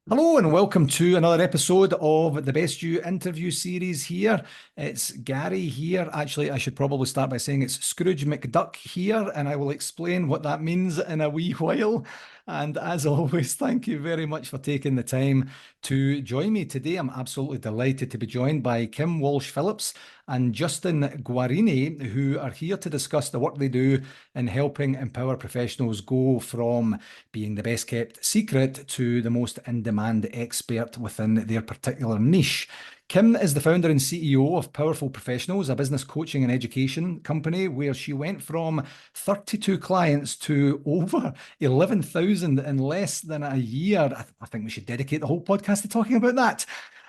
Hello and welcome to another episode of the Best You interview series here. It's Gary here. Actually, I should probably start by saying it's Scrooge McDuck here, and I will explain what that means in a wee while. And as always, thank you very much for taking the time to join me today. I'm absolutely delighted to be joined by Kim Walsh Phillips and Justin Guarini, who are here to discuss the work they do in helping empower professionals go from being the best kept secret to the most in-demand expert within their particular niche. Kim is the founder and CEO of Powerful Professionals, a business coaching and education company where she went from 32 clients to over 11,000 in less than a year. I think we should dedicate the whole podcast to talking about that.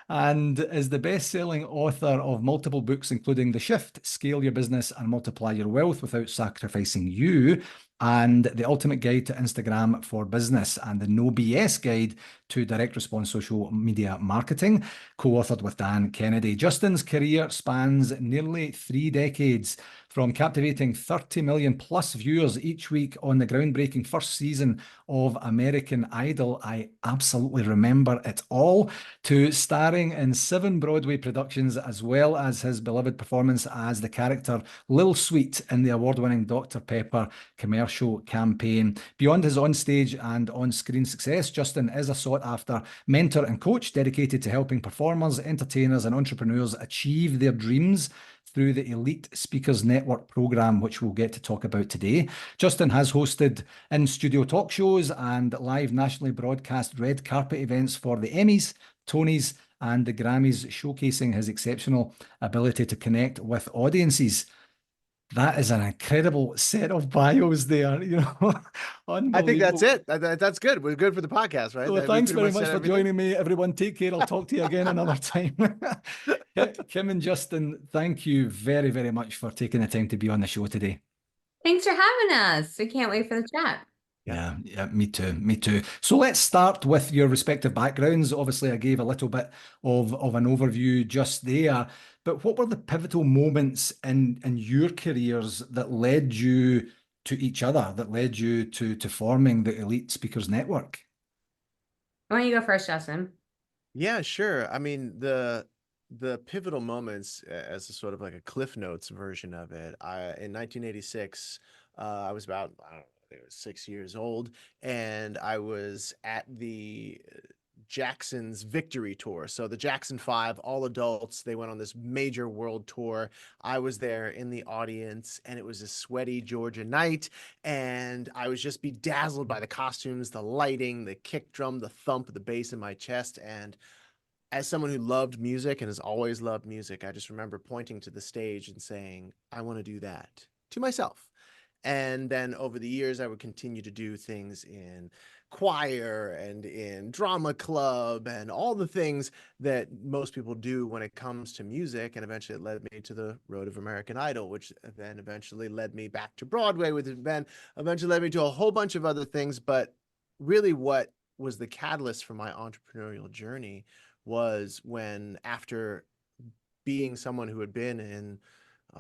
And is the best-selling author of multiple books, including The Shift, Scale Your Business and Multiply Your Wealth Without Sacrificing You, and The Ultimate Guide to Instagram for Business, and the No BS Guide to Direct Response Social Media Marketing, co-authored with Dan Kennedy. Justin's career spans nearly 3 decades, from captivating 30 million plus viewers each week on the groundbreaking first season of American Idol. I absolutely remember it all, to starring in 7 Broadway productions, as well as his beloved performance as the character Lil Sweet in the award-winning Dr. Pepper commercial campaign. Beyond his onstage and on-screen success, Justin is a sought-after mentor and coach dedicated to helping performers, entertainers, and entrepreneurs achieve their dreams through the Elite Speakers Network program, which we'll get to talk about today. Justin has hosted in-studio talk shows and live nationally broadcast red carpet events for the Emmys, Tonys, and the Grammys, showcasing his exceptional ability to connect with audiences. That is an incredible set of bios there, I think that's unbelievable. it. That's good. We're good for the podcast, right? Well, We thanks pretty very much much said for everything. joining me. Everyone, take care. I'll talk to you again another time. Kim and Justin, thank you very, very much for taking the time to be on the show today. Thanks for having us. We can't wait for the chat. Yeah, me too, me too. So let's start with your respective backgrounds. Obviously, I gave a little bit of an overview just there, but what were the pivotal moments in your careers that led you to each other, that led you to forming the Elite Speakers Network? Why don't you go first, Justin? Yeah, sure. I mean, the pivotal moments, as a sort of like a Cliff Notes version of it. In 1986, I was about, I don't know, I think it was 6 years old, and I was at the Jackson's Victory Tour. So the Jackson 5, all adults, they went on this major world tour. I was there in the audience, and it was a sweaty Georgia night, and I was just bedazzled by the costumes, the lighting, the kick drum, the thump, the bass in my chest. And as someone who loved music and has always loved music, I just remember pointing to the stage and saying, I want to do that, to myself. And then over the years, I would continue to do things in choir and in drama club and all the things that most people do when it comes to music. And eventually it led me to the road of American Idol, which then eventually led me back to Broadway, which then eventually led me to a whole bunch of other things. But really what was the catalyst for my entrepreneurial journey was when, after being someone who had been in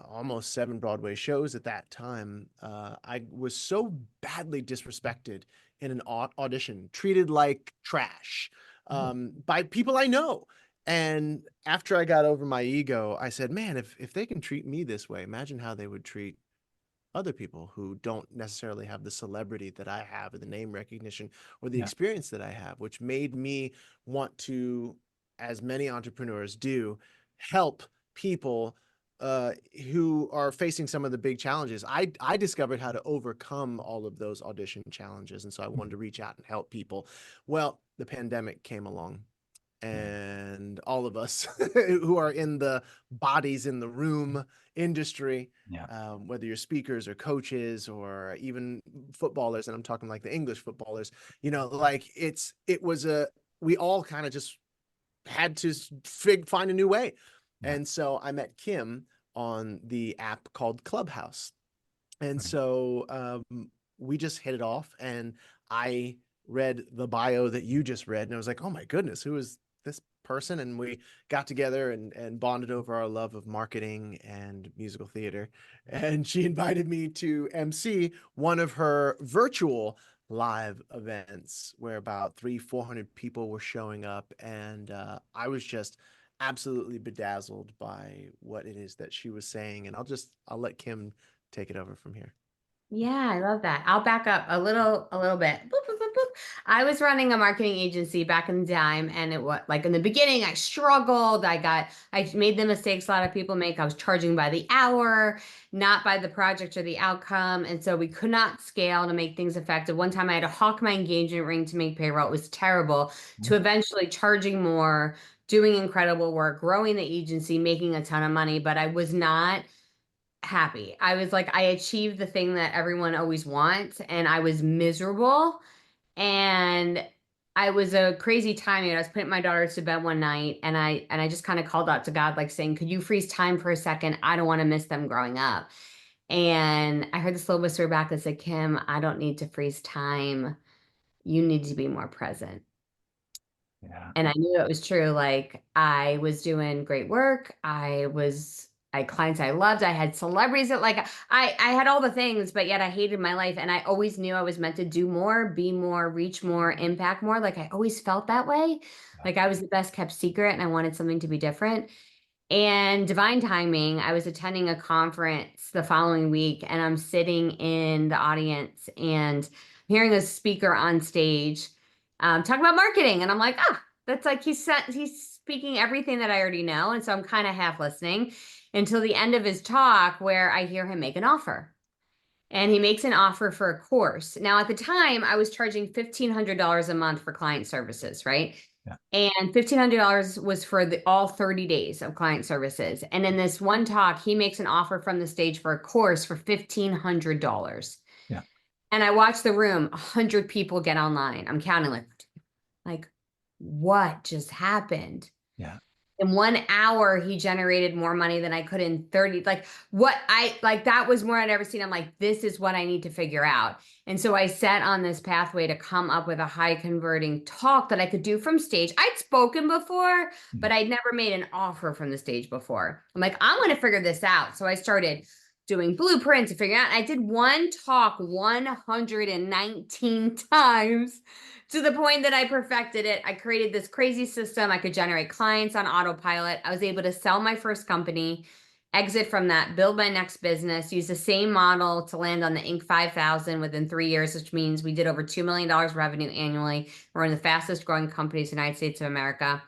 almost 7 Broadway shows at that time, I was so badly disrespected in an audition, treated like trash by people I know. And after I got over my ego, I said, man, if they can treat me this way, imagine how they would treat other people who don't necessarily have the celebrity that I have, or the name recognition, or the experience that I have, which made me want to, as many entrepreneurs do, help people who are facing some of the big challenges. I discovered how to overcome all of those audition challenges, and so I wanted to reach out and help people. Well, the pandemic came along, and all of us who are in the bodies in the room industry, whether you're speakers or coaches or even footballers, and I'm talking like the English footballers, like we all kind of just had to find a new way. And so I met Kim on the app called Clubhouse. And so we just hit it off, and I read the bio that you just read, and I was like, oh my goodness, who is this person? And we got together and bonded over our love of marketing and musical theater. And she invited me to MC one of her virtual live events where about 400 people were showing up, and I was just absolutely bedazzled by what it is that she was saying. And I'll let Kim take it over from here. Yeah, I love that. I'll back up a little bit. Boop, boop, boop, boop. I was running a marketing agency back in the time, and it was like in the beginning, I struggled. I made the mistakes a lot of people make. I was charging by the hour, not by the project or the outcome. And so we could not scale to make things effective. One time I had to hawk my engagement ring to make payroll. It was terrible, to eventually charging more, doing incredible work, growing the agency, making a ton of money, but I was not happy. I was like, I achieved the thing that everyone always wants, and I was miserable. And I was a crazy timing. I was putting my daughter to bed one night, and I just kind of called out to God, like saying, could you freeze time for a second? I don't want to miss them growing up. And I heard this little whisper back that said, Kim, I don't need to freeze time. You need to be more present. Yeah. And I knew it was true. Like I was doing great work. I had clients I loved. I had celebrities that like I had all the things, but yet I hated my life. And I always knew I was meant to do more, be more, reach more, impact more. Like I always felt that way. Like I was the best kept secret and I wanted something to be different. And divine timing, I was attending a conference the following week, and I'm sitting in the audience and hearing a speaker on stage talk about marketing. And I'm like, that's like he's speaking everything that I already know. And so I'm kind of half listening until the end of his talk, where I hear him make an offer. And he makes an offer for a course. Now, at the time, I was charging $1,500 a month for client services, right? Yeah. And $1,500 was for all 30 days of client services. And in this one talk, he makes an offer from the stage for a course for $1,500. Yeah. And I watched the room, 100 people get online. I'm counting like, what just happened? Yeah. In 1 hour, he generated more money than I could in 30. That was more I'd ever seen. I'm like, this is what I need to figure out. And so I set on this pathway to come up with a high converting talk that I could do from stage. I'd spoken before, but I'd never made an offer from the stage before. I'm like, I'm going to figure this out. So I started doing blueprints to figure out. I did one talk 119 times to the point that I perfected it. I created this crazy system. I could generate clients on autopilot. I was able to sell my first company, exit from that, build my next business, use the same model to land on the Inc. 5000 within 3 years, which means we did over $2 million revenue annually. We're one of the fastest growing companies in the United States of America.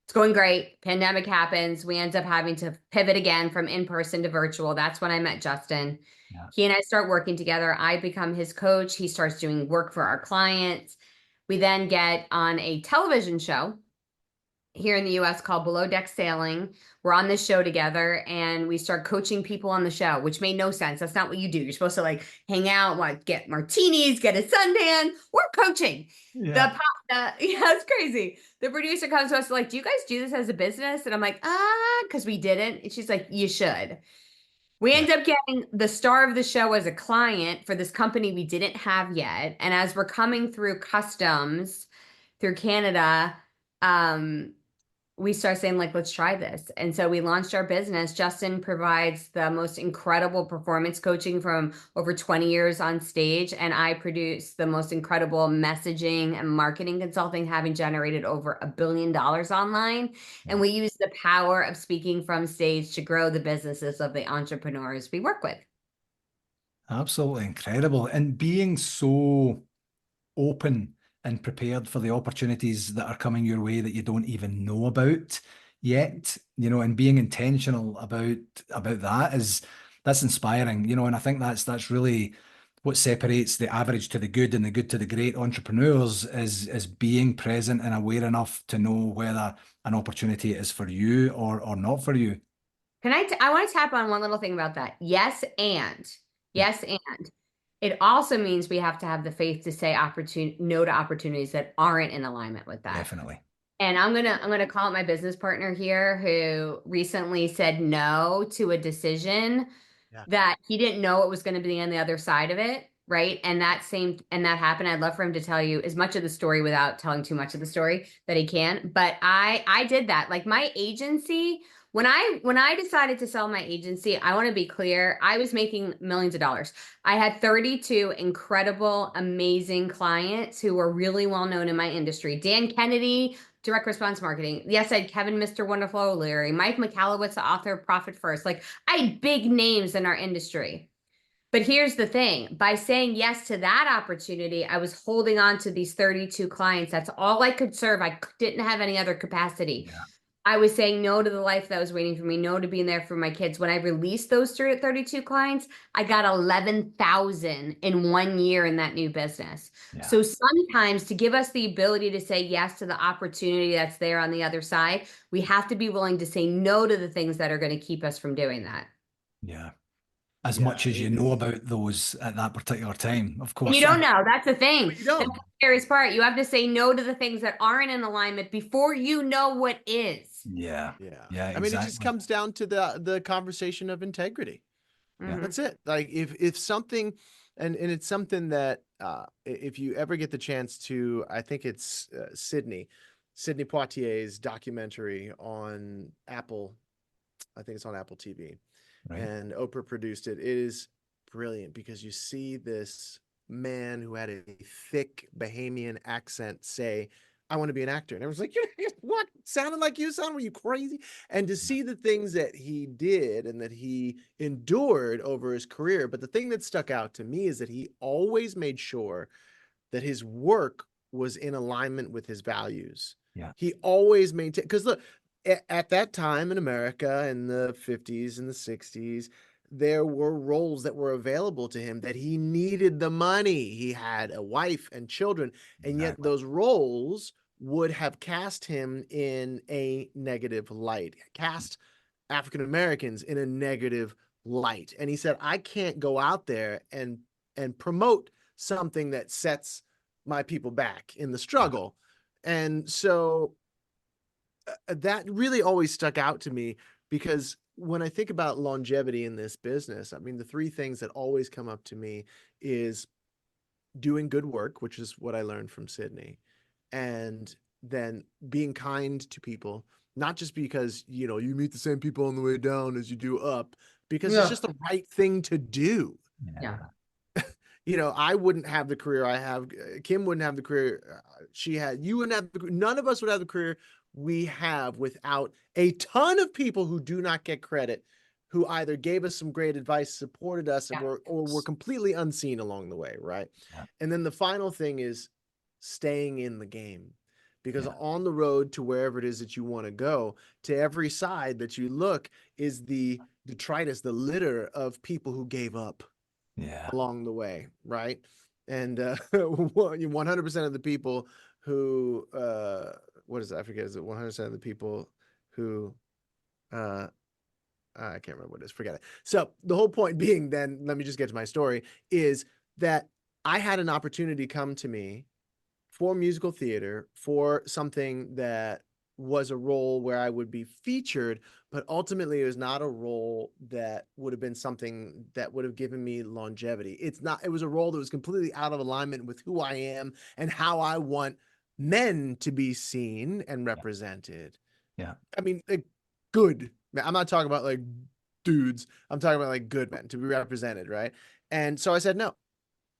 It's going great. Pandemic happens. We end up having to pivot again from in-person to virtual. That's when I met Justin. Yeah. He and I start working together. I become his coach. He starts doing work for our clients. We then get on a television show here in the US called Below Deck Sailing. We're on this show together and we start coaching people on the show, which made no sense. That's not what you do. You're supposed to like hang out, like get martinis, get a suntan. We're coaching. Yeah. Yeah, it's crazy. The producer comes to us like, do you guys do this as a business? And I'm like, because we didn't. And she's like, you should. We end up getting the star of the show as a client for this company we didn't have yet. And as we're coming through customs through Canada, we start saying like, let's try this. And so we launched our business. Justin provides the most incredible performance coaching from over 20 years on stage. And I produce the most incredible messaging and marketing consulting, having generated over $1 billion online. And we use the power of speaking from stage to grow the businesses of the entrepreneurs we work with. Absolutely incredible. And being so open and prepared for the opportunities that are coming your way that you don't even know about yet, and being intentional about that's inspiring, and I think that's really what separates the average to the good and the good to the great entrepreneurs is being present and aware enough to know whether an opportunity is for you or not for you. I want to tap on one little thing about that. Yes, and it also means we have to have the faith to say no to opportunities that aren't in alignment with that. Definitely. And I'm gonna call out my business partner here who recently said no to a decision that he didn't know what was going to be on the other side of it, right? And that happened. I'd love for him to tell you as much of the story without telling too much of the story that he can. But I did that. Like my agency When I decided to sell my agency, I want to be clear, I was making millions of dollars. I had 32 incredible, amazing clients who were really well known in my industry. Dan Kennedy, direct response marketing. Yes, I had Kevin, Mr. Wonderful O'Leary, Mike McAllowitz, the author of Profit First. Like, I had big names in our industry. But here's the thing, by saying yes to that opportunity, I was holding on to these 32 clients. That's all I could serve. I didn't have any other capacity. Yeah. I was saying no to the life that was waiting for me, no to being there for my kids. When I released those 32 clients, I got 11,000 in 1 year in that new business. Yeah. So sometimes to give us the ability to say yes to the opportunity that's there on the other side, we have to be willing to say no to the things that are going to keep us from doing that. Yeah. As Yeah, much as you know about those at that particular time, of course. And you don't know. That's the thing. But you don't. That's the scariest part. You have to say no to the things that aren't in alignment before you know what is. Yeah. Yeah. Yeah, I mean, it just exactly. comes down to the conversation of integrity. Mhm. That's it. Like if something, and it's something that if you ever get the chance to, I think it's Sidney Poitier's documentary on Apple. I think it's on Apple TV, Right. and Oprah produced it. It is brilliant because you see this man who had a thick Bahamian accent say, I want to be an actor. And everyone's like, what? Sounded like you? Were you crazy? And to see the things that he did and that he endured over his career. But the thing that stuck out to me is that he always made sure that his work was in alignment with his values. Yeah. He always maintained, because look, at that time in America in the 50s and the 60s, there were roles that were available to him that he needed the money. He had a wife and children, and yet Exactly. those roles would have cast him in a negative light, cast African Americans in a negative light. And he said, I can't go out there and promote something that sets my people back in the struggle. And so that really always stuck out to me, because when I think about longevity in this business, I mean, the three things that always come up to me is doing good work, which is what I learned from Sydney, and then being kind to people, not just because, you meet the same people on the way down as you do up, because it's just the right thing to do. Yeah. I wouldn't have the career I have. Kim wouldn't have the career she had. You wouldn't have none of us would have the career we have without a ton of people who do not get credit, who either gave us some great advice, supported us, Yeah. or were completely unseen along the way, right? Yeah. And then the final thing is staying in the game. Because Yeah. on the road to wherever it is that you want to go, to every side that you look is the detritus, the litter of people who gave up Yeah. along the way, right? And 100% of the people who what is it? I forget. Is it 100% of the people who I can't remember what it is. Forget it. So the whole point being, then let me just get to my story, is that I had an opportunity come to me for musical theater, for something that was a role where I would be featured, but ultimately it was not a role that would have been something that would have given me longevity. It was a role that was completely out of alignment with who I am and how I want men to be seen and represented. Yeah. I mean, like, good. I'm not talking about like dudes. I'm talking about like good men to be represented, right? And so I said no.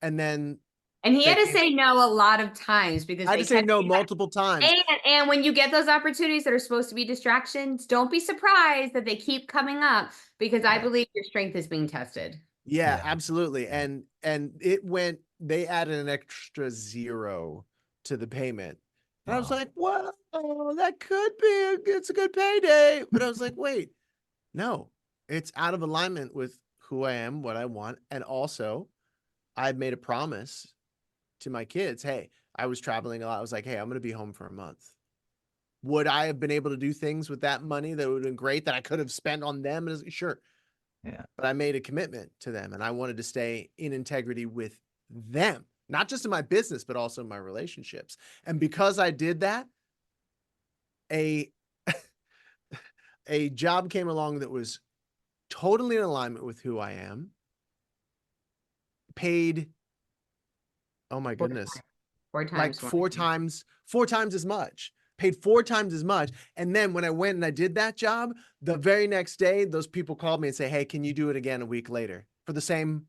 And then And he had to say no a lot of times because I had they to say kept no multiple times. And when you get those opportunities that are supposed to be distractions, don't be surprised that they keep coming up, because I believe your strength is being tested. Yeah, Yeah. absolutely. And they added an extra 0 to the payment. And I was Oh. like, well, that could be, it's a good payday. But I was like, wait, no, it's out of alignment with who I am, what I want. And also, I've made a promise to my kids. Hey, I was traveling a lot. I was like, hey, I'm going to be home for a month. Would I have been able to do things with that money that would have been great that I could have spent on them? Sure. Yeah. But I made a commitment to them, and I wanted to stay in integrity with them, not just in my business, but also in my relationships. And because I did that, a a job came along that was totally in alignment with who I am, paid, oh my goodness, Four like times more. four times as much, paid 4 times as much. And then when I went and I did that job, the very next day, those people called me and say, hey, can you do it again a week later for the same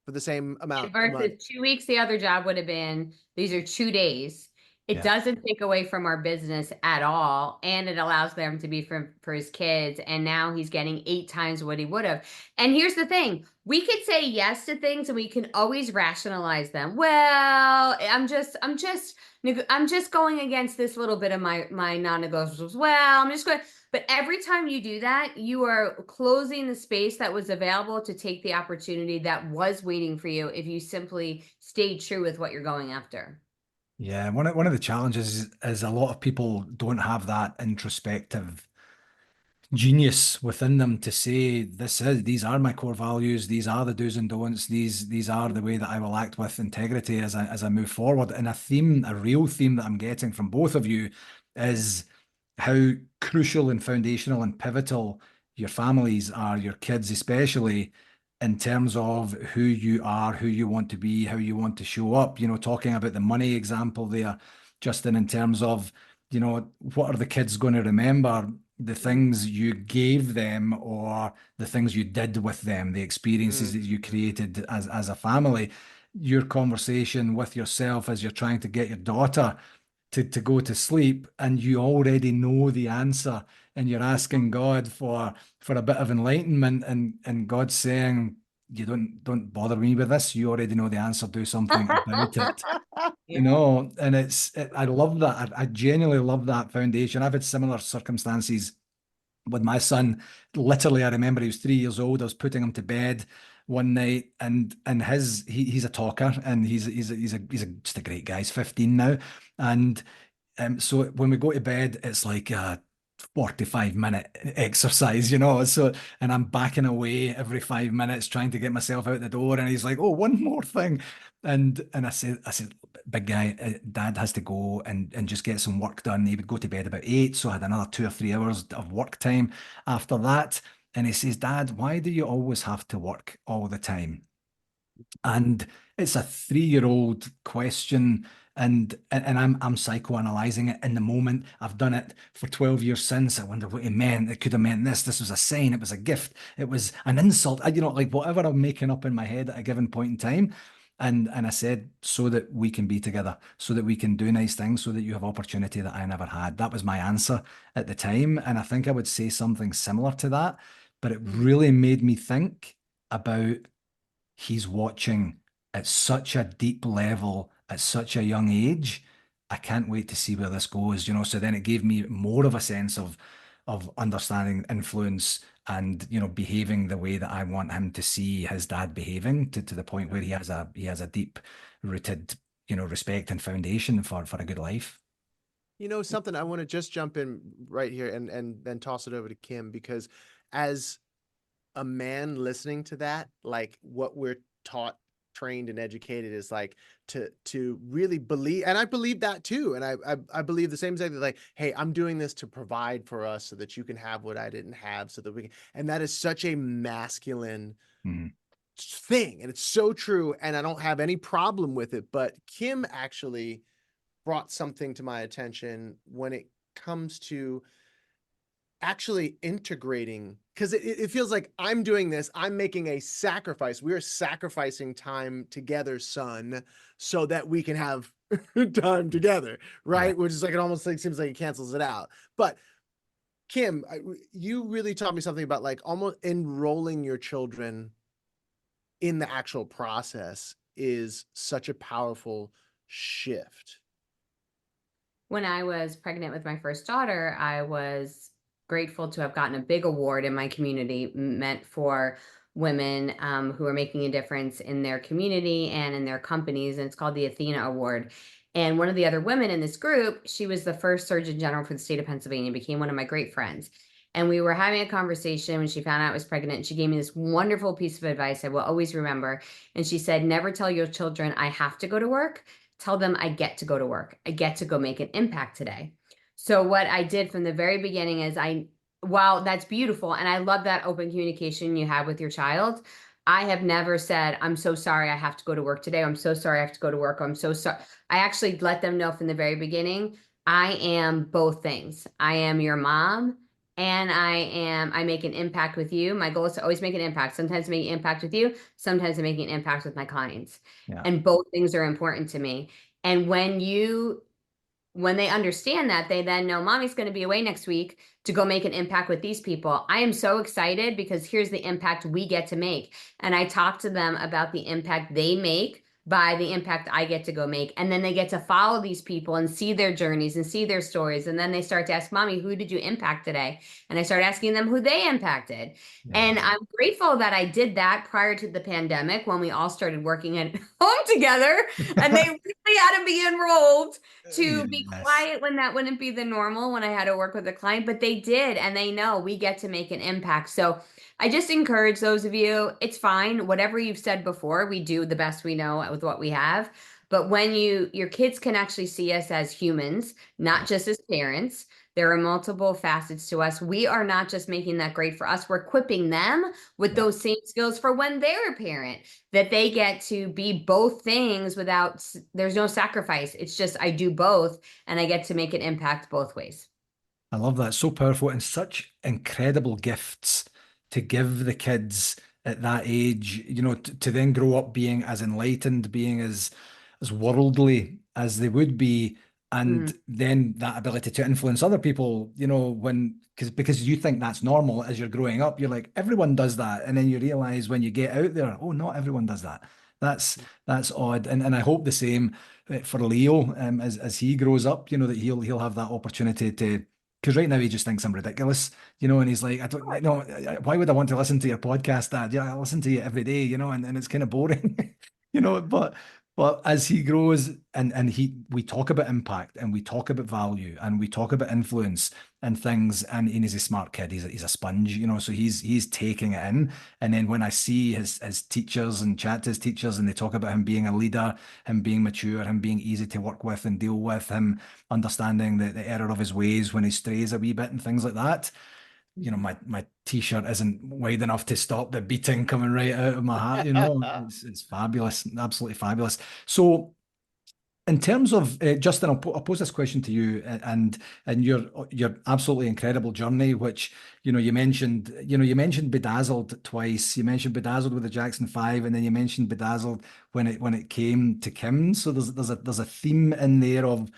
amount of money? Versus 2 weeks, the other job would have been, these are 2 days. It Yeah. doesn't take away from our business at all. And it allows them to be for his kids. And now he's getting 8 times what he would have. And here's the thing, we could say yes to things and we can always rationalize them. Well, I'm just going against this little bit of my non-negotiables. Well, I'm just going, but every time you do that, you are closing the space that was available to take the opportunity that was waiting for you if you simply stayed true with what you're going after. Yeah, one of the challenges is a lot of people don't have that introspective genius within them to say these are my core values, these are the do's and don'ts, these are the way that I will act with integrity as I move forward. And a real theme that I'm getting from both of you is how crucial and foundational and pivotal your families are, your kids especially, in terms of who you are, who you want to be, how you want to show up. You know, talking about the money example there, Justin, in terms of, you know, what are the kids going to remember? The things you gave them or the things you did with them, the experiences that you created as a family. Your conversation with yourself as you're trying to get your daughter to go to sleep, and you already know the answer, and you're asking God for a bit of enlightenment, and God's saying, you don't bother me with this, you already know the answer, do something about it. You know, and I love that. I genuinely love that foundation. I've had similar circumstances with my son. Literally, I remember he was 3 years old. I was putting him to bed one night, and he's a talker, and he's just a great guy. He's 15 now, and so when we go to bed, it's like a 45-minute exercise, you know. So, and I'm backing away every 5 minutes trying to get myself out the door, and he's like, "Oh, one more thing," and I said, "Big guy, Dad has to go and just get some work done." He would go to bed about 8, so I had another 2 or 3 hours of work time after that. And he says, "Dad, why do you always have to work all the time?" And it's a 3-year-old question, and I'm psychoanalyzing it in the moment. I've done it for 12 years since. I wonder what he meant. It could have meant this. This was a sign. It was a gift. It was an insult. You know, like whatever I'm making up in my head at a given point in time. And I said, so that we can be together, so that we can do nice things, so that you have opportunity that I never had. That was my answer at the time. And I think I would say something similar to that, but it really made me think about, he's watching at such a deep level at such a young age. I can't wait to see where this goes, you know. So then it gave me more of a sense of understanding influence, and, you know, behaving the way that I want him to see his dad behaving, to the point where he has a deep rooted, you know, respect and foundation for a good life. You know, something I want to just jump in right here and then toss it over to Kim, because as a man listening to that, like what we're taught, trained, and educated is like to really believe, and I believe that too, and I believe the same thing, that like, hey, I'm doing this to provide for us so that you can have what I didn't have, so that we can, and that is such a masculine thing, and it's so true, and I don't have any problem with it. But Kim actually brought something to my attention when it comes to actually integrating, because it feels like I'm doing this, I'm making a sacrifice. We're sacrificing time together, son, so that we can have time together, right? Yeah. Which is like, it almost like seems like it cancels it out. But Kim, you really taught me something about like almost enrolling your children in the actual process is such a powerful shift. When I was pregnant with my first daughter, I was grateful to have gotten a big award in my community, meant for women who are making a difference in their community and in their companies. And it's called the Athena Award. And one of the other women in this group, she was the first Surgeon General for the state of Pennsylvania, became one of my great friends. And we were having a conversation when she found out I was pregnant. And she gave me this wonderful piece of advice I will always remember. And she said, never tell your children, I have to go to work. Tell them I get to go to work. I get to go make an impact today. So what I did from the very beginning is while that's beautiful, and I love that open communication you have with your child, I have never said, I'm so sorry I have to go to work today. I'm so sorry I have to go to work. I'm so sorry. I actually let them know from the very beginning, I am both things. I am your mom and I make an impact with you. My goal is to always make an impact. Sometimes make an impact with you, sometimes I'm making an impact with my clients. Yeah. And both things are important to me. And when they understand that, they then know mommy's going to be away next week to go make an impact with these people. I am so excited because here's the impact we get to make. And I talk to them about the impact they make by the impact I get to go make. And then they get to follow these people and see their journeys and see their stories. And then they start to ask, Mommy, who did you impact today? And I start asking them who they impacted. And Yeah. I'm grateful that I did that prior to the pandemic when we all started working at home together and they really had to be enrolled to be Yes. quiet when that wouldn't be the normal when I had to work with a client, but they did, and they know we get to make an impact. So I just encourage those of you, it's fine. Whatever you've said before, we do the best we know with what we have. But when your kids can actually see us as humans, not just as parents, there are multiple facets to us. We are not just making that great for us, we're equipping them with Yeah. those same skills for when they're a parent, that they get to be both things without, there's no sacrifice. It's just, I do both and I get to make an impact both ways. I love that. So powerful and such incredible gifts to give the kids at that age, to then grow up being as enlightened, being as worldly as they would be, and Mm. then that ability to influence other people, because you think that's normal as you're growing up, you're like, everyone does that. And then you realize when you get out there, oh, not everyone does that. That's that's odd. And I hope the same for Leo, as he grows up, that he'll have that opportunity to. Because right now he just thinks I'm ridiculous, and he's like, I don't, why would I want to listen to your podcast, Dad? Yeah, I listen to you every day, and it's kind of boring, but as he grows and we talk about impact and we talk about value and we talk about influence and things, and he's a smart kid, he's a sponge, so he's taking it in. And then when I see his teachers and chat to his teachers and they talk about him being a leader, him being mature, him being easy to work with and deal with, him understanding the error of his ways when he strays a wee bit and things like that. My t-shirt isn't wide enough to stop the beating coming right out of my hat. It's fabulous, absolutely fabulous. So in terms of Justin, I'll pose this question to you, and your absolutely incredible journey, which you mentioned Bedazzled twice. You mentioned Bedazzled with the Jackson Five, and then you mentioned Bedazzled when it came to Kim. So there's a theme in there of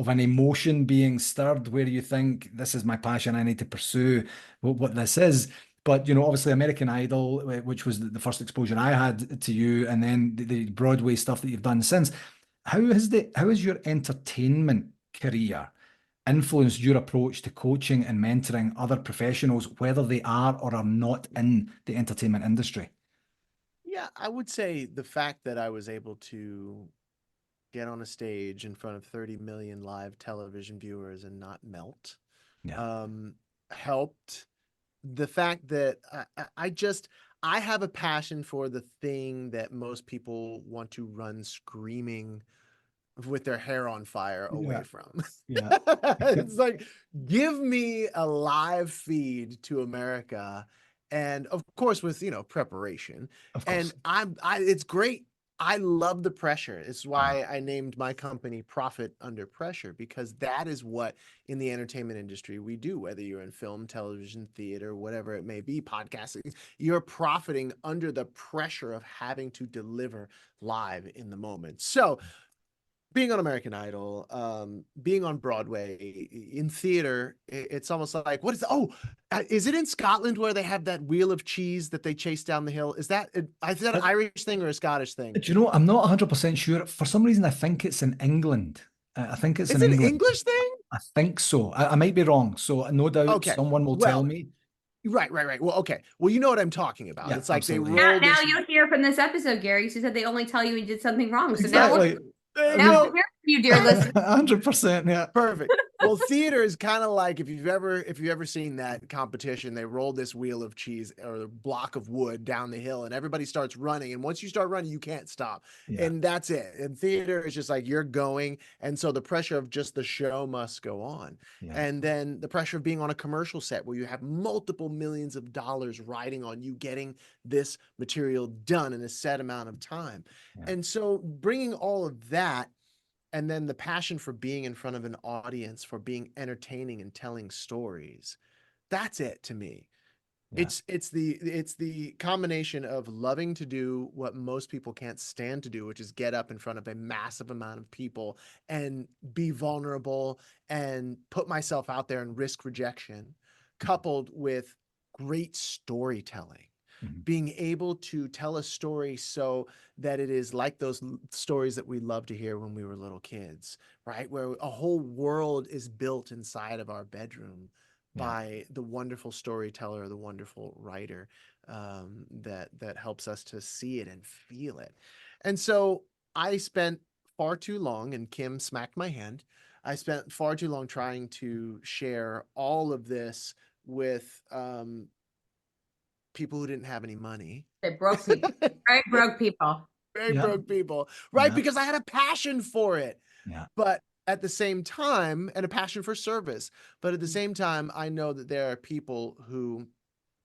an emotion being stirred where you think this is my passion, I need to pursue what this is. But obviously American Idol, which was the first exposure I had to you, and then the Broadway stuff that you've done since. How has your entertainment career influenced your approach to coaching and mentoring other professionals, whether they are or are not in the entertainment industry? Yeah, I would say the fact that I was able to get on a stage in front of 30 million live television viewers and not melt Yeah. um, helped. The fact that I have a passion for the thing that most people want to run screaming with their hair on fire away Yeah. from. Yeah. It's like, give me a live feed to America, and of course with preparation. Of And course. it's great. I love the pressure. It's Yeah. why I named my company Profit Under Pressure, because that is what in the entertainment industry we do, whether you're in film, television, theater, whatever it may be, podcasting, you're profiting under the pressure of having to deliver live in the moment. So being on American Idol, being on Broadway, in theater, it's almost like, what is, is it in Scotland where they have that wheel of cheese that they chase down the hill? Is that an Irish thing or a Scottish thing? Do you know, I'm not 100% sure. For some reason, I think it's in England. I think it's in It's an England. English thing? I think so. I might be wrong. So no doubt Okay. someone will tell Well, me. right. Well, okay. Well, you know what I'm talking about. Yeah, It's like they absolutely. roll Now this. you'll hear from this episode, Gary. She said they only tell you we did something wrong. So Exactly. I now mean, we'll hear from you, dear listener. 100%. Yeah. Perfect. Well, theater is kind of like if you've ever seen that competition, they roll this wheel of cheese or a block of wood down the hill and everybody starts running. And once you start running, you can't stop. Yeah. And that's it. And theater is just like you're going. And so the pressure of just the show must go on. Yeah. And then the pressure of being on a commercial set where you have multiple millions of dollars riding on you getting this material done in a set amount of time. Yeah. And so bringing all of that and then the passion for being in front of an audience, for being entertaining and telling stories. That's it to me. Yeah. It's the combination of loving to do what most people can't stand to do, which is get up in front of a massive amount of people and be vulnerable and put myself out there and risk rejection, coupled with great storytelling. Mhm. Being able to tell a story so that it is like those stories that we love to hear when we were little kids, right? Where a whole world is built inside of our bedroom Yeah. by the wonderful storyteller, the wonderful writer, that helps us to see it and feel it. And so I spent far too long, and Kim smacked my hand. I spent far too long trying to share all of this with people who didn't have any money. They broke people, very broke people. Very Yeah. broke people, right? Yeah. Because I had a passion for it. Yeah. But at the same time, and a passion for service, but at the same time, I know that there are people who,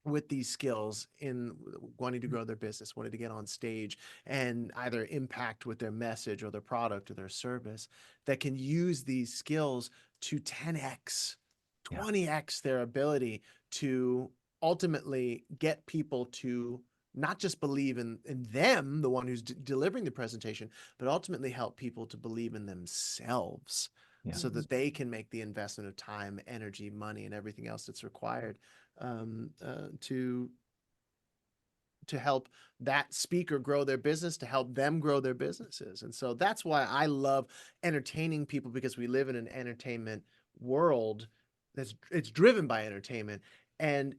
with these skills in wanting to grow their business, wanting to get on stage and either impact with their message or their product or their service, that can use these skills to 10x, Yeah. 20x their ability to ultimately get people to not just believe in them, the one who's delivering the presentation, but ultimately help people to believe in themselves Yeah. so that they can make the investment of time, energy, money, and everything else that's required to help that speaker grow their business, to help them grow their businesses. And so that's why I love entertaining people, because we live in an entertainment world it's driven by entertainment. And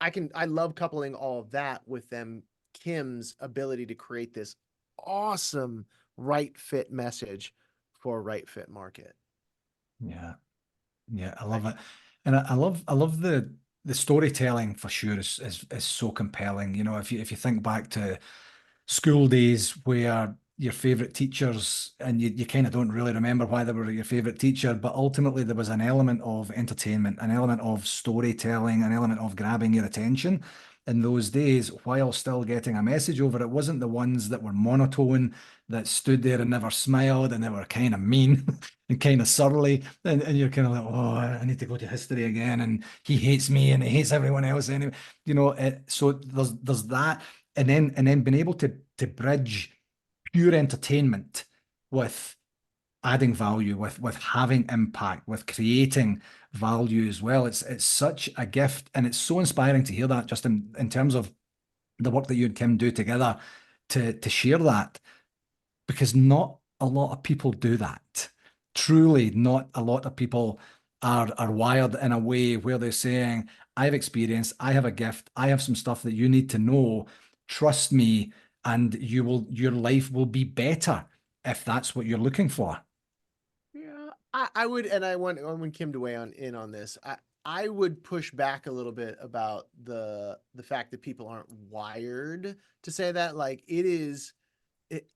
I love coupling all of that with them, Kim's ability to create this awesome right fit message for a right fit market. Yeah. Yeah, I love it. And I love the storytelling for sure is so compelling. You know, if you think back to school days where your favorite teachers and you kind of don't really remember why they were your favorite teacher, but ultimately there was an element of entertainment, an element of storytelling, an element of grabbing your attention in those days while still getting a message over. It wasn't the ones that were monotone, that stood there and never smiled and they were kind of mean and kind of surly. And you're kind of like, oh, I need to go to history again. And he hates me and he hates everyone else anyway. You know, so there's that. And then being able to bridge pure entertainment with adding value, with having impact, with creating value as well. It's such a gift, and it's so inspiring to hear that, just in terms of the work that you and Kim do together to share that, because not a lot of people do that. Truly, not a lot of people are wired in a way where they're saying, I have experience, I have a gift, I have some stuff that you need to know. Trust me, and your life will be better if that's what you're looking for. Yeah, I would, and I want Kim to weigh in on this. I would push back a little bit about the fact that people aren't wired to say that. Like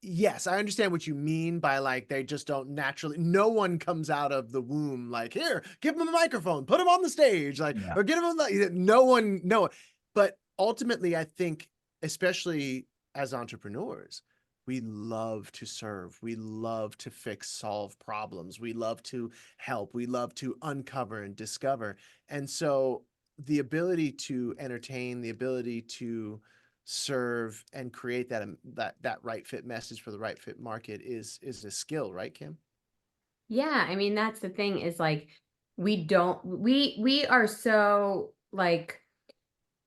yes, I understand what you mean by like they just don't naturally. No one comes out of the womb like, here, give them a microphone, put them on the stage, like, Yeah. or get them on the. No one, no. But ultimately, I think, especially as entrepreneurs, we love to serve. We love to solve problems. We love to help. We love to uncover and discover. And so the ability to entertain, the ability to serve and create that right fit message for the right fit market is a skill, right, Kim? Yeah, I mean that's the thing is like we are so like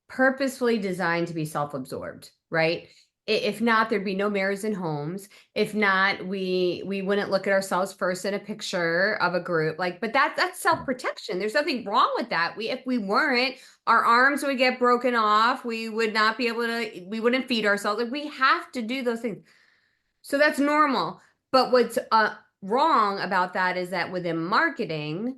purposefully designed to be self-absorbed, right? If not, there'd be no mirrors in homes. If not, we wouldn't look at ourselves first in a picture of a group. Like, but that's self-protection. There's nothing wrong with that. If we weren't, our arms would get broken off. We would not be able to, we wouldn't feed ourselves. Like we have to do those things. So that's normal. But what's wrong about that is that within marketing,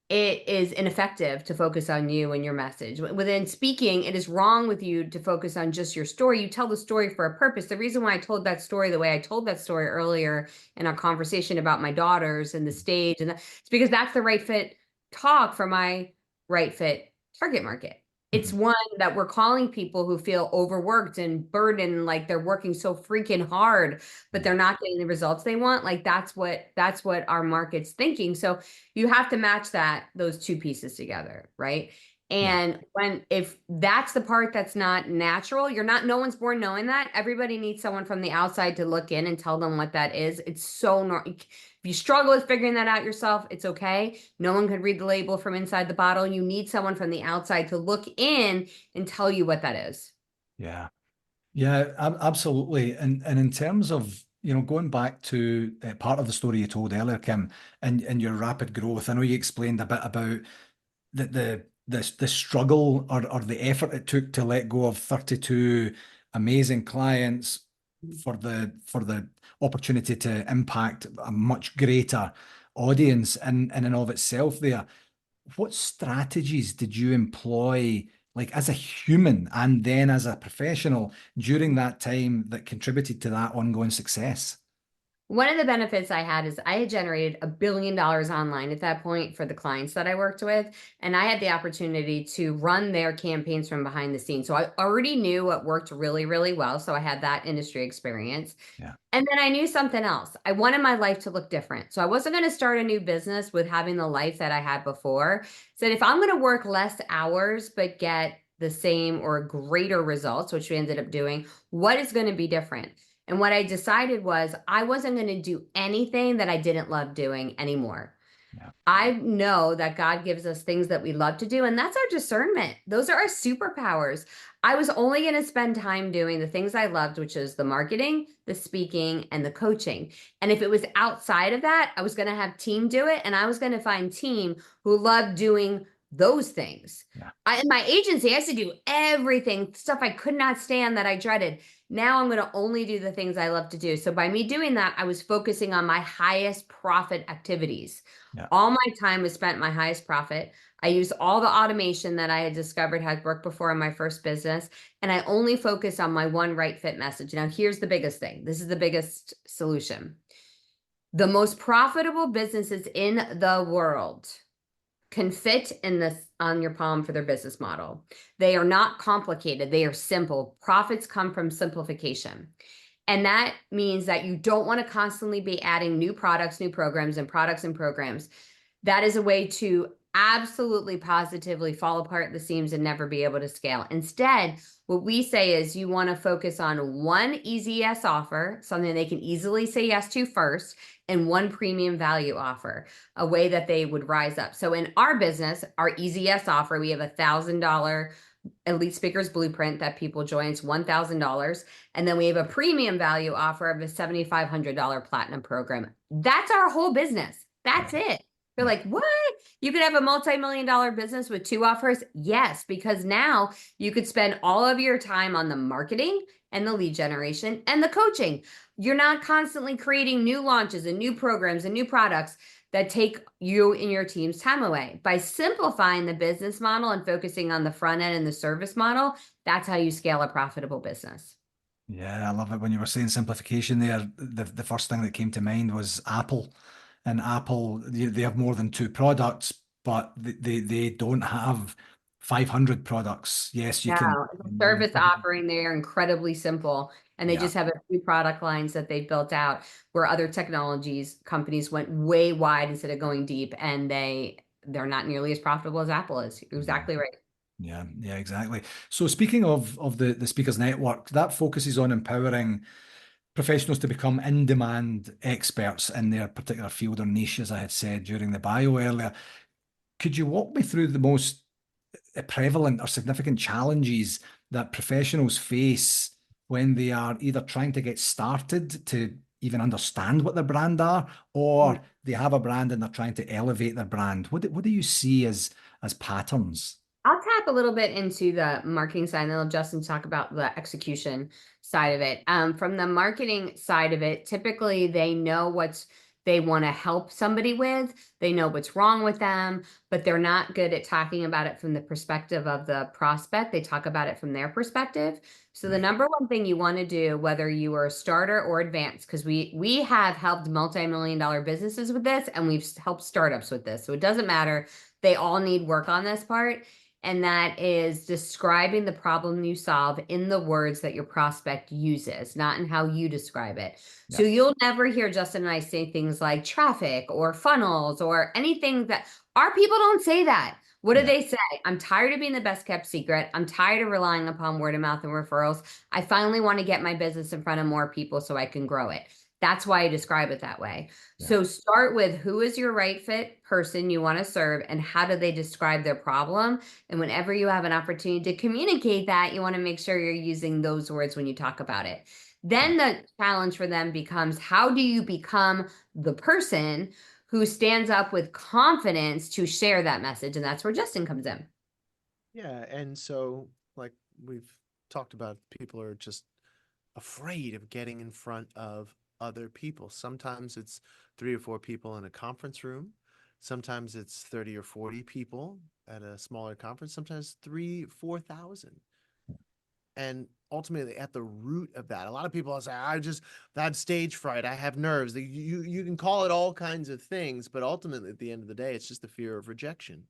it is ineffective to focus on you and your message. Within speaking, it is wrong with you to focus on just your story. You tell the story for a purpose. The reason why I told that story the way I told that story earlier in our conversation about my daughters and the stage, and it's because that's the right fit talk for my right fit target market. It's one that we're calling people who feel overworked and burdened, like they're working so freaking hard, but they're not getting the results they want. Like that's what our market's thinking. So you have to match those two pieces together, right? And if that's the part that's not natural, no one's born knowing that. Everybody needs someone from the outside to look in and tell them what that is. It's so normal. If you struggle with figuring that out yourself, it's okay. No one could read the label from inside the bottle. You need someone from the outside to look in and tell you what that is. Yeah. Yeah, absolutely. And in terms of, going back to part of the story you told earlier, Kim, and your rapid growth, I know you explained a bit about the struggle or the effort it took to let go of 32 amazing clients for the opportunity to impact a much greater audience in and of itself there. What strategies did you employ, like as a human and then as a professional during that time that contributed to that ongoing success? One of the benefits I had is I had generated $1 billion online at that point for the clients that I worked with. And I had the opportunity to run their campaigns from behind the scenes. So I already knew what worked really, really well. So I had that industry experience. Yeah. And then I knew something else. I wanted my life to look different. So I wasn't going to start a new business with having the life that I had before. Said if I'm going to work less hours, but get the same or greater results, which we ended up doing, what is going to be different? And what I decided was I wasn't going to do anything that I didn't love doing anymore. Yeah. I know that God gives us things that we love to do, and that's our discernment. Those are our superpowers. I was only going to spend time doing the things I loved, which is the marketing, the speaking, and the coaching. And if it was outside of that, I was going to have team do it, and I was going to find team who loved doing those things. Yeah. In my agency, I used to do everything, stuff I could not stand that I dreaded. Now I'm going to only do the things I love to do. So by me doing that, I was focusing on my highest profit activities. Yeah. All my time was spent my highest profit. I used all the automation that I had discovered had worked before in my first business. And I only focused on my one right fit message. Now, here's the biggest thing. This is the biggest solution. The most profitable businesses in the world can fit on your palm for their business model. They are not complicated. They are simple. Profits come from simplification. And that means that you don't want to constantly be adding new products, new programs, and products and programs. That is a way to absolutely positively fall apart at the seams and never be able to scale. Instead, what we say is you want to focus on one easy yes offer, something they can easily say yes to first, and one premium value offer, a way that they would rise up. So in our business, our easy yes offer, we have $1,000 Elite Speakers Blueprint that people join. It's $1,000. And then we have a premium value offer of a $7,500 platinum program. That's our whole business. That's it. You're like, what? You could have a multi-million-dollar business with 2 offers? Yes, because now you could spend all of your time on the marketing and the lead generation and the coaching. You're not constantly creating new launches and new programs and new products that take you and your team's time away. By simplifying the business model and focusing on the front end and the service model, that's how you scale a profitable business. Yeah, I love it. When you were saying simplification there, the first thing that came to mind was Apple. And Apple, they have more than 2 products, but they don't have 500 products. Yes, you can. Service offering, they are incredibly simple. And they just have a few product lines that they built out, where other technologies companies went way wide instead of going deep, and they're not nearly as profitable as Apple is. You're exactly right. Yeah, exactly. So speaking of the Speakers Network, that focuses on empowering professionals to become in-demand experts in their particular field or niche, as I had said during the bio earlier. Could you walk me through the most prevalent or significant challenges that professionals face when they are either trying to get started to even understand what their brand are, or they have a brand and they're trying to elevate their brand? What do you see as patterns? I'll tap a little bit into the marketing side, and then I'll Justin talk about the execution side of it. From the marketing side of it, typically they know what they want to help somebody with. They know what's wrong with them, but they're not good at talking about it from the perspective of the prospect. They talk about it from their perspective. So the number one thing you want to do, whether you are a starter or advanced, because we have helped multi-million-dollar businesses with this, and we've helped startups with this. So it doesn't matter. They all need work on this part. And that is describing the problem you solve in the words that your prospect uses, not in how you describe it. Yeah. So you'll never hear Justin and I say things like traffic or funnels or anything that our people don't say that. What do Yeah. they say? I'm tired of being the best kept secret. I'm tired of relying upon word of mouth and referrals. I finally want to get my business in front of more people so I can grow it. That's why I describe it that way. Yeah. So start with who is your right fit person you want to serve and how do they describe their problem? And whenever you have an opportunity to communicate that, you want to make sure you're using those words when you talk about it. Then the challenge for them becomes, how do you become the person who stands up with confidence to share that message? And that's where Justin comes in. Yeah, and so like we've talked about, people are just afraid of getting in front of other people. Sometimes it's 3 or 4 people in a conference room. Sometimes it's 30 or 40 people at a smaller conference. Sometimes 3, 4,000. And ultimately, at the root of that, a lot of people say, I have stage fright. I have nerves. You can call it all kinds of things, but ultimately, at the end of the day, it's just the fear of rejection.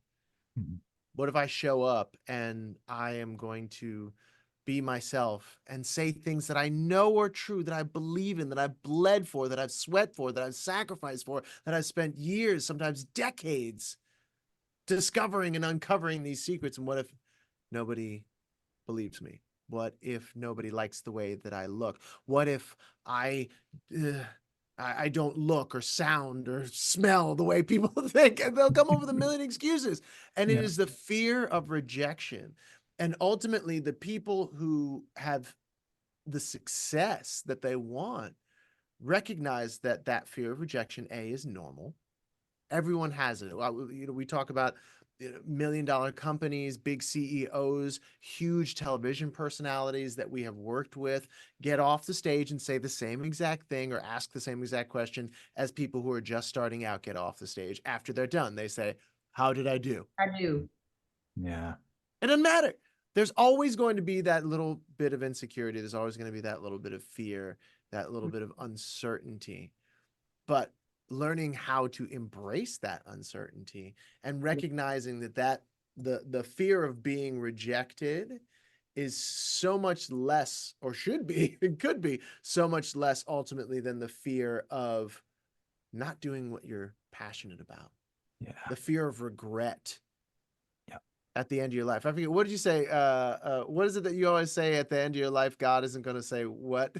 Mhm. What if I show up and I am going to be myself and say things that I know are true, that I believe in, that I've bled for, that I've sweat for, that I've sacrificed for, that I've spent years, sometimes decades, discovering and uncovering these secrets? And what if nobody believes me? What if nobody likes the way that I look? What if I I don't look or sound or smell the way people think? And they'll come up with a million excuses. And it Yeah. is the fear of rejection. And ultimately, the people who have the success that they want recognize that that fear of rejection, A, is normal. Everyone has it. We talk about million-dollar companies, big CEOs, huge television personalities that we have worked with get off the stage and say the same exact thing or ask the same exact question as people who are just starting out get off the stage. After they're done, they say, "How did I do?" I do. Yeah. It doesn't matter. There's always going to be that little bit of insecurity. There's always going to be that little bit of fear, that little bit of uncertainty. But learning how to embrace that uncertainty and recognizing that the fear of being rejected is so much less, or should be, it could be so much less ultimately than the fear of not doing what you're passionate about, Yeah. the fear of regret Yeah. at the end of your life. I forget, what did you say? What is it that you always say at the end of your life? God isn't going to say what,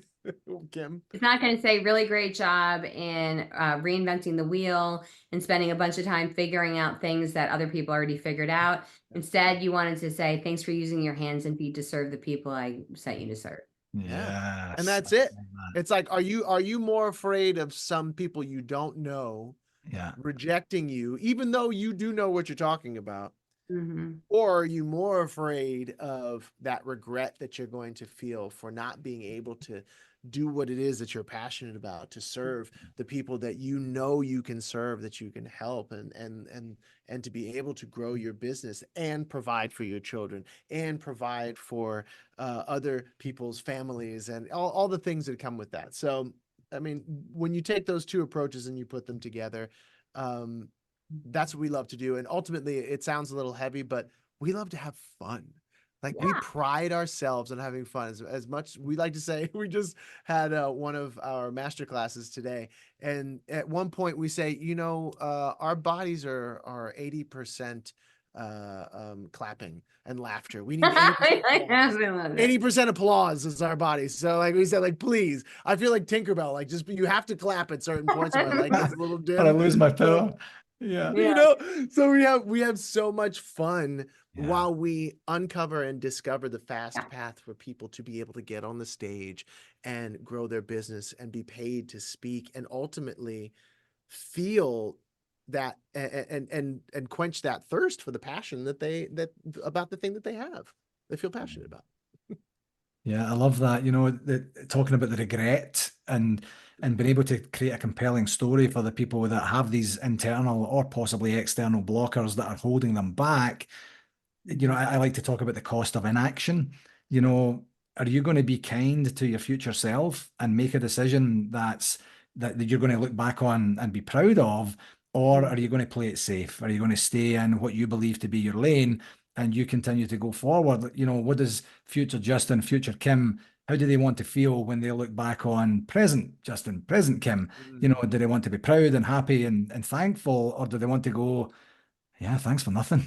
Kim? It's not going to say really great job in reinventing the wheel and spending a bunch of time figuring out things that other people already figured out. Instead, you wanted to say, thanks for using your hands and feet to serve the people I sent you to serve. Yeah. And Yes. that's it. It's like, are you more afraid of some people you don't know Yeah. rejecting you, even though you do know what you're talking about? Mm-hmm. Or are you more afraid of that regret that you're going to feel for not being able to do what it is that you're passionate about, to serve the people that you know you can serve, that you can help, and to be able to grow your business and provide for your children and provide for other people's families and all the things that come with that. So, I mean, when you take those two approaches and you put them together, that's what we love to do. And ultimately, it sounds a little heavy, but we love to have fun. Like, we pride ourselves on having fun. As much, we like to say, we just had one of our master classes today, and at one point we say, our bodies are 80% clapping and laughter. We need 80% applause. 80% applause is our bodies. So like we said, like, please, I feel like Tinkerbell, like, just you have to clap at certain points where my light gets a little dim. But I lose my So, power. Yeah. so we have so much fun while we uncover and discover the fast path for people to be able to get on the stage and grow their business and be paid to speak and ultimately feel that and quench that thirst for the passion that about the thing that they feel passionate about. Yeah, I love that. Talking about the regret and being able to create a compelling story for the people that have these internal or possibly external blockers that are holding them back. I like to talk about the cost of inaction. Are you going to be kind to your future self and make a decision that you're going to look back on and be proud of? Or are you going to play it safe? Are you going to stay in what you believe to be your lane and you continue to go forward, you know, what does future Justin, future Kim, how do they want to feel when they look back on present Justin, present Kim? You know, do they want to be proud and happy and thankful, or do they want to go, yeah, thanks for nothing?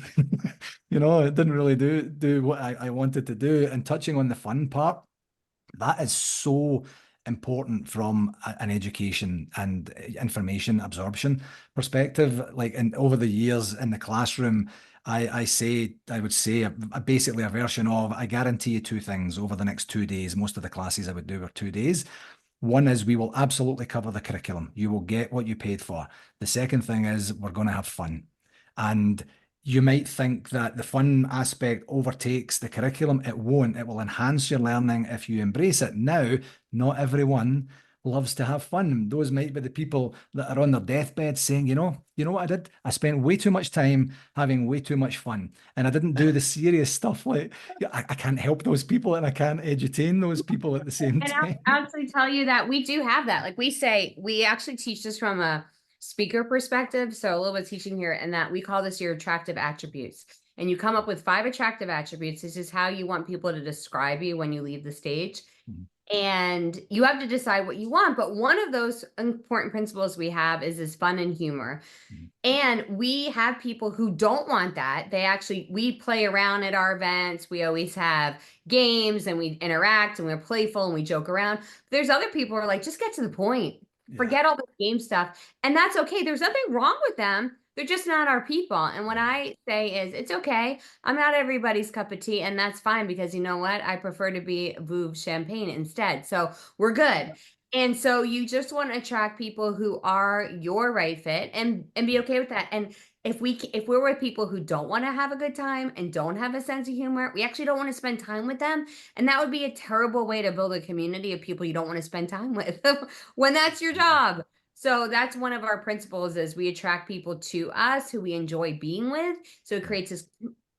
You know, it didn't really do what I wanted to do. And touching on the fun part, that is so important from an education and information absorption perspective. Like, and over the years in the classroom, I would say basically a version of, I guarantee you two things over the next 2 days. Most of the classes I would do were 2 days. One is we will absolutely cover the curriculum. You will get what you paid for. The second thing is we're going to have fun. And you might think that the fun aspect overtakes the curriculum. It won't. It will enhance your learning if you embrace it. Now, not everyone loves to have fun. Those might be the people that are on their deathbed saying, you know what I did? I spent way too much time having way too much fun. And I didn't do the serious stuff. Like, I can't help those people and I can't edutain those people at the same And time. I'll actually tell you that we do have that. Like we actually teach this from a speaker perspective. So a little bit of teaching here, and that we call this your attractive attributes. And you come up with 5 attractive attributes. This is how you want people to describe you when you leave the stage. Mhm. And you have to decide what you want. But one of those important principles we have is this fun and humor. Mhm. And we have people who don't want that. We play around at our events. We always have games and we interact and we're playful and we joke around. There's other people who are like, just get to the point. Yeah. Forget all the game stuff. And that's okay. There's nothing wrong with them. They're just not our people. And what I say is, it's okay. I'm not everybody's cup of tea, and that's fine, because you know what? I prefer to be Veuve Champagne instead. So we're good. And so you just want to attract people who are your right fit and be okay with that. And if we're with people who don't want to have a good time and don't have a sense of humor, we actually don't want to spend time with them. And that would be a terrible way to build a community of people you don't want to spend time with when that's your job. So that's one of our principles, is we attract people to us who we enjoy being with. So it creates this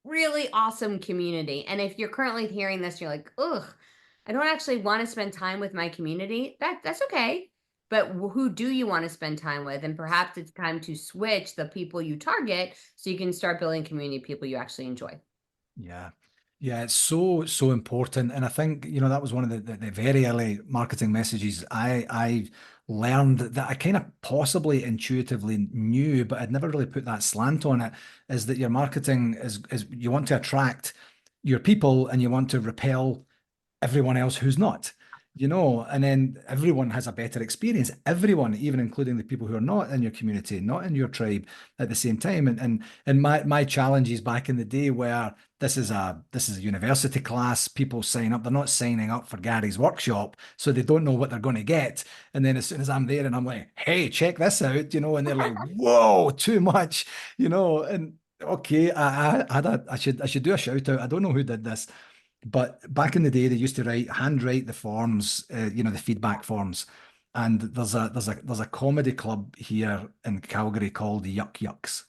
really awesome community. And if you're currently hearing this, you're like, ugh, I don't actually want to spend time with my community. That's okay. But who do you want to spend time with? And perhaps it's time to switch the people you target so you can start building community of people you actually enjoy. Yeah. Yeah, it's so important. And I think, you know, that was one of the very early marketing messages I learned that I kind of possibly intuitively knew, but I'd never really put that slant on it, is that your marketing is you want to attract your people and you want to repel everyone else who's not, you know, and then everyone has a better experience. Everyone, even including the people who are not in your community, not in your tribe at the same time. And my challenges back in the day where this is a university class, people sign up, they're not signing up for Gary's workshop, so they don't know what they're going to get. And then as soon as I'm there and I'm like, hey, check this out, you know, and they're like, whoa, too much, you know, and okay, I should do a shout out. I don't know who did this, but back in the day, they used to handwrite the forms, you know, the feedback forms. And there's a comedy club here in Calgary called the Yuck Yucks.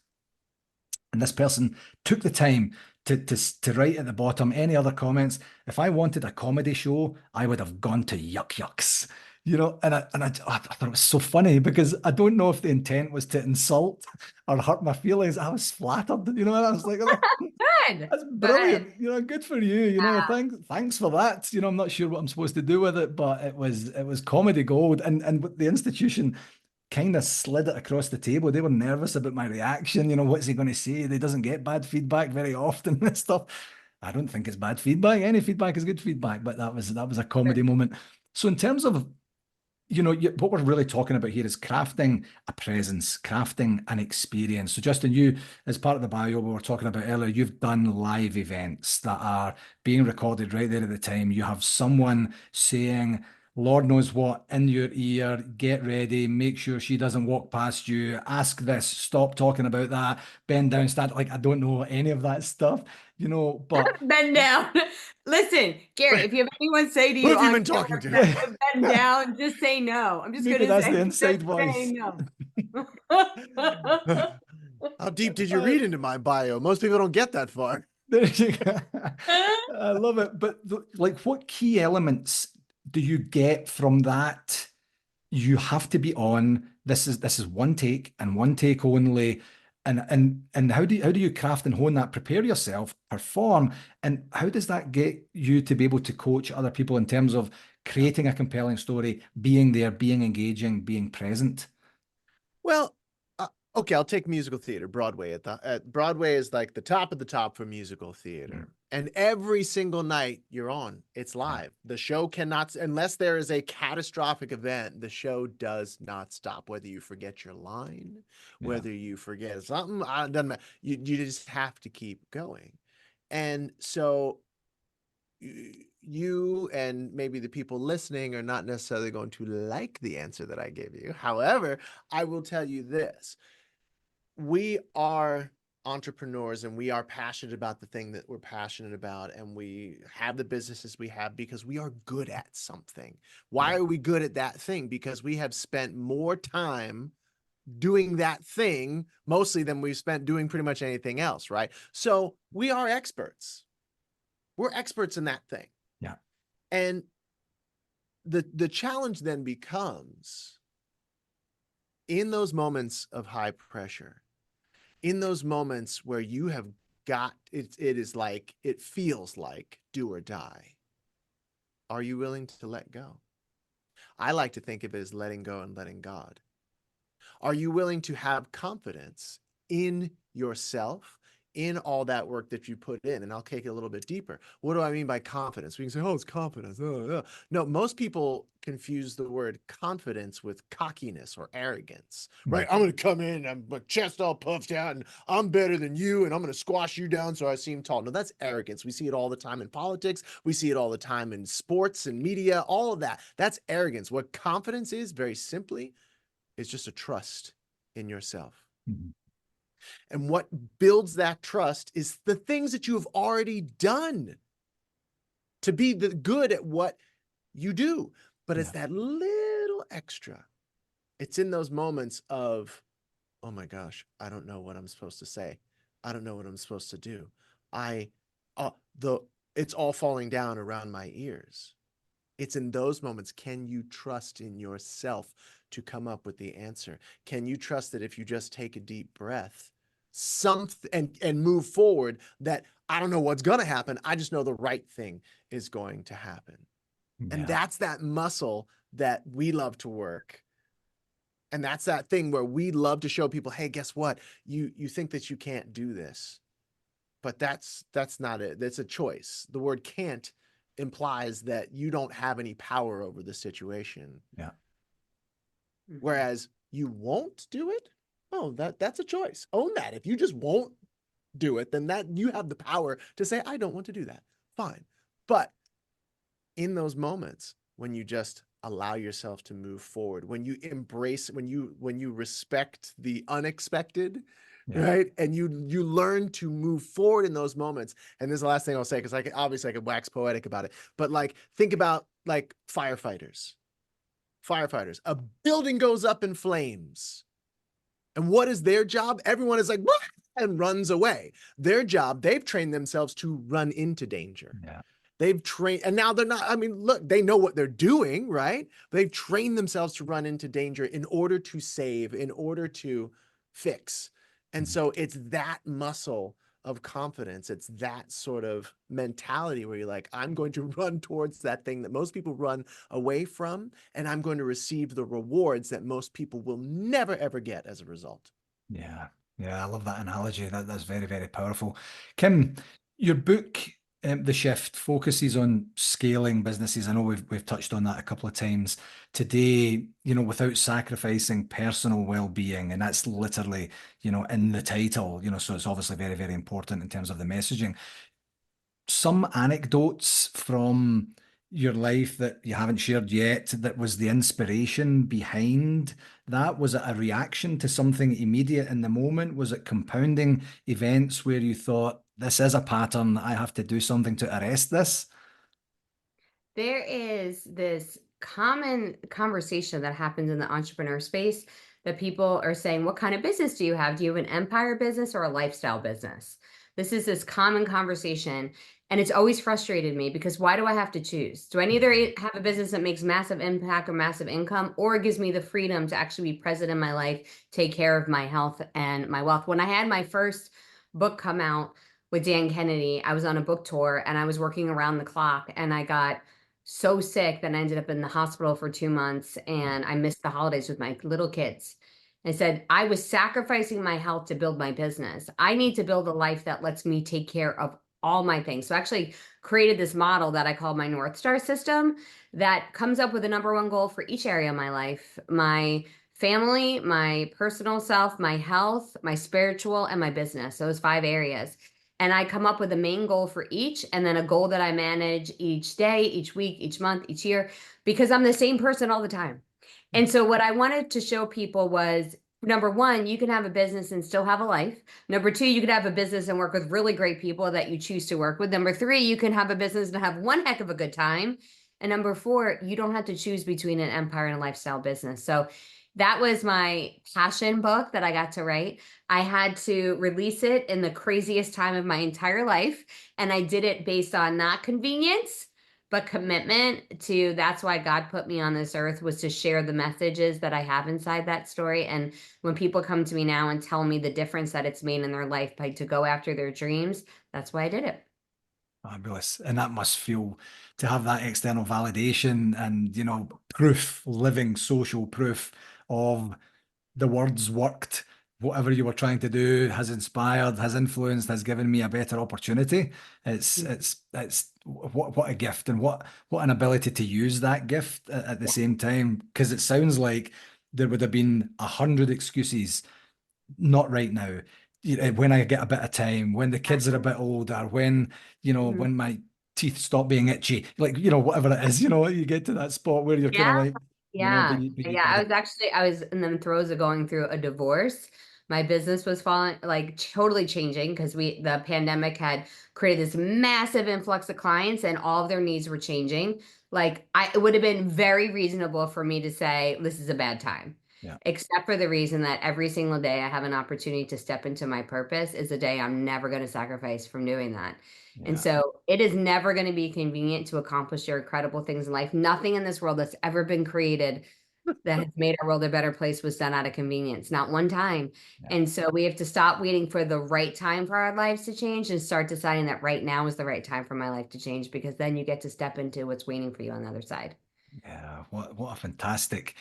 And this person took the time to write at the bottom any other comments. If I wanted a comedy show, I would have gone to Yuck Yucks. You know, and I thought it was so funny, because I don't know if the intent was to insult or hurt my feelings. I was flattered, you know, and I was like, Good. that's brilliant. Good. You know, good for you. You know, thanks for that. You know, I'm not sure what I'm supposed to do with it, but it was comedy gold. And the institution kind of slid it across the table. They were nervous about my reaction. You know, what's he going to say? He doesn't get bad feedback very often and stuff. I don't think it's bad feedback. Any feedback is good feedback, but that was a comedy moment. So in terms of, you know, what we're really talking about here is crafting a presence, crafting an experience. So Justin, you, as part of the bio we were talking about earlier, you've done live events that are being recorded right there at the time. You have someone saying, Lord knows what, in your ear, get ready, make sure she doesn't walk past you, ask this, stop talking about that, bend down, stand. Like, I don't know any of that stuff, you know, but Bend down. Listen, Gary, if you have anyone say to Who you, have you been talking to? bend down, just say no. I'm just maybe going to that's say, the inside just voice. say no. How deep did you read into my bio? Most people don't get that far. There you go. I love it. But like, what key elements do you get from that? You have to be on. This is one take and one take only. And how do you craft and hone that, prepare yourself, perform, and how does that get you to be able to coach other people in terms of creating a compelling story, being there, being engaging, being present? Well, okay, I'll take musical theater, Broadway. At Broadway is like the top of the top for musical theater. And every single night you're on, it's live. The show cannot, unless there is a catastrophic event, the show does not stop. Whether you forget your line, whether you forget something, it doesn't matter. You just have to keep going. And so you and maybe the people listening are not necessarily going to like the answer that I gave you. However, I will tell you this. We are entrepreneurs and we are passionate about the thing that we're passionate about, and we have the businesses we have because we are good at something. Why are we good at that thing? Because we have spent more time doing that thing mostly than we've spent doing pretty much anything else, right? So we are experts. We're experts in that thing. Yeah. And the challenge then becomes, in those moments of high pressure, in those moments where you have got it, it feels like do or die. Are you willing to let go? I like to think of it as letting go and letting God. Are you willing to have confidence in yourself, in all that work that you put in? And I'll take it a little bit deeper. What do I mean by confidence? We can say, oh, it's confidence. No, most people confuse the word confidence with cockiness or arrogance, right? I'm going to come in, I'm my chest all puffed out, and I'm better than you, and I'm going to squash you down so I seem tall. No, that's arrogance. We see it all the time in politics. We see it all the time in sports and media, all of that. That's arrogance. What confidence is, very simply, is just a trust in yourself. And what builds that trust is the things that you have already done to be good at what you do. But it's that little extra. It's in those moments of, oh my gosh, I don't know what I'm supposed to say. I don't know what I'm supposed to do. It's all falling down around my ears. It's in those moments. Can you trust in yourself to come up with the answer? Can you trust that if you just take a deep breath, and move forward, that I don't know what's going to happen, I just know the right thing is going to happen. And that's that muscle that we love to work. And that's that thing where we love to show people, hey, guess what? You think that you can't do this, but that's not it. That's a choice. The word can't implies that you don't have any power over the situation. Whereas you won't do it. Oh, that's a choice. Own that. If you just won't do it, then that you have the power to say, I don't want to do that. Fine. But in those moments, when you just allow yourself to move forward, when you embrace, when you respect the unexpected, right? And you learn to move forward in those moments. And this is the last thing I'll say, because I could wax poetic about it. But like, think about like firefighters. A building goes up in flames. And what is their job? Everyone is like, what? And runs away. Their job, they've trained themselves to run into danger. They've trained, and now they're not, I mean, look, they know what they're doing, right? They've trained themselves to run into danger in order to save, in order to fix. And so it's that muscle of confidence. It's that sort of mentality where you're like, I'm going to run towards that thing that most people run away from, and I'm going to receive the rewards that most people will never, ever get as a result. Yeah, I love that analogy. That's very, very powerful. Kim, your book, The Shift, focuses on scaling businesses. I know we've touched on that a couple of times today, without sacrificing personal well-being. And that's literally, in the title, so it's obviously very, very important in terms of the messaging. Some anecdotes from your life that you haven't shared yet, that was the inspiration behind that? Was it a reaction to something immediate in the moment? Was it compounding events where you thought, this is a pattern, I have to do something to arrest this? There is this common conversation that happens in the entrepreneur space that people are saying, what kind of business do you have? Do you have an empire business or a lifestyle business? This is this common conversation. And it's always frustrated me because why do I have to choose? Do I either have a business that makes massive impact or massive income, or it gives me the freedom to actually be present in my life, take care of my health and my wealth? When I had my first book come out with Dan Kennedy, I was on a book tour and I was working around the clock, and I got so sick that I ended up in the hospital for 2 months, and I missed the holidays with my little kids. I said, I was sacrificing my health to build my business. I need to build a life that lets me take care of all my things. So I actually created this model that I call my North Star system that comes up with a number one goal for each area of my life: my family, my personal self, my health, my spiritual, and my business. Those 5 areas. And I come up with a main goal for each, and then a goal that I manage each day, each week, each month, each year, because I'm the same person all the time. And so what I wanted to show people was, number one, you can have a business and still have a life. Number 2, you could have a business and work with really great people that you choose to work with. Number 3, you can have a business and have one heck of a good time. And number 4, you don't have to choose between an empire and a lifestyle business. So that was my passion book that I got to write. I had to release it in the craziest time of my entire life. And I did it based on not convenience, but commitment to, that's why God put me on this earth, was to share the messages that I have inside that story. And when people come to me now and tell me the difference that it's made in their life by to go after their dreams, that's why I did it. Fabulous. And that must feel, to have that external validation and, proof, living social proof of the words worked. Whatever you were trying to do has inspired, has influenced, has given me a better opportunity. It's what a gift, and what an ability to use that gift at the same time. Because it sounds like there would have been 100 excuses. Not right now. When I get a bit of time, when the kids are a bit older, when when my teeth stop being itchy, like whatever it is, you get to that spot where you're kind of like, Yeah. but you Yeah. gotta. I was in the throes of going through a divorce. My business was falling, like totally changing, because the pandemic had created this massive influx of clients and all of their needs were changing. Like it would have been very reasonable for me to say, this is a bad time. Yeah. Except for the reason that every single day I have an opportunity to step into my purpose is a day I'm never going to sacrifice from doing that. And Yeah. so it is never going to be convenient to accomplish your incredible things in life. Nothing in this world that's ever been created that has made our world a better place was done out of convenience, not one time. Yeah. And so we have to stop waiting for the right time for our lives to change and start deciding that right now is the right time for my life to change, because then you get to step into what's waiting for you on the other side. Yeah, what a fantastic,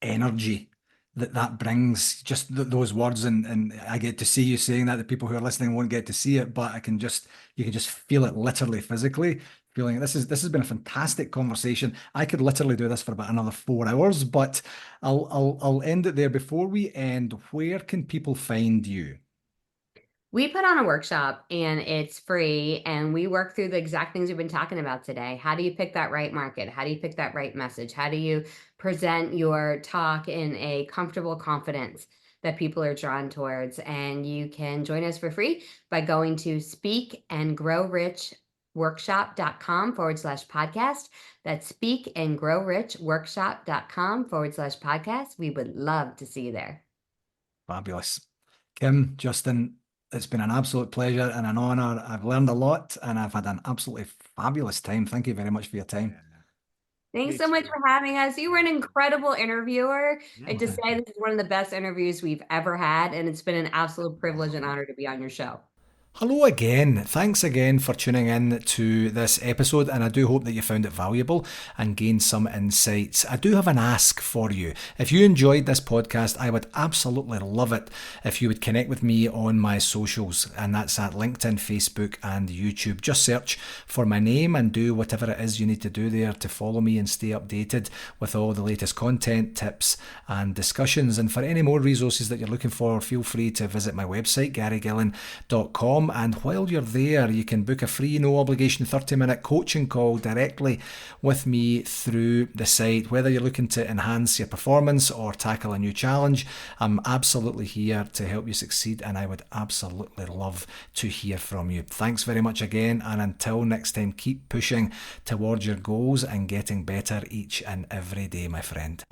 energy that brings. Just those words, and I get to see you saying that. The people who are listening won't get to see it, but you can just feel it literally, physically. Feeling this has been a fantastic conversation. I could literally do this for about another 4 hours, but I'll end it there. Before we end, where can people find you? We put on a workshop and it's free, and we work through the exact things we've been talking about today. How do you pick that right market? How do you pick that right message? How do you present your talk in a comfortable confidence that people are drawn towards? And you can join us for free by going to speakandgrowrichworkshop.com/podcast. That's speakandgrowrichworkshop.com/podcast. We would love to see you there. Fabulous. Kim, Justin, it's been an absolute pleasure and an honor. I've learned a lot and I've had an absolutely fabulous time. Thank you very much for your time. Thanks Me so much too. for having us. You were an incredible interviewer. I Yeah. just say this is one of the best interviews we've ever had, and it's been an absolute privilege and honor to be on your show. Hello again. Thanks again for tuning in to this episode, and I do hope that you found it valuable and gained some insights. I do have an ask for you. If you enjoyed this podcast, I would absolutely love it if you would connect with me on my socials, and that's at LinkedIn, Facebook, and YouTube. Just search for my name and do whatever it is you need to do there to follow me and stay updated with all the latest content, tips, and discussions. And for any more resources that you're looking for, feel free to visit my website, garygillen.com. And while you're there, you can book a free, no obligation 30-minute coaching call directly with me through the site. Whether you're looking to enhance your performance or tackle a new challenge, I'm absolutely here to help you succeed, and I would absolutely love to hear from you. Thanks very much again, and until next time, keep pushing towards your goals and getting better each and every day, my friend.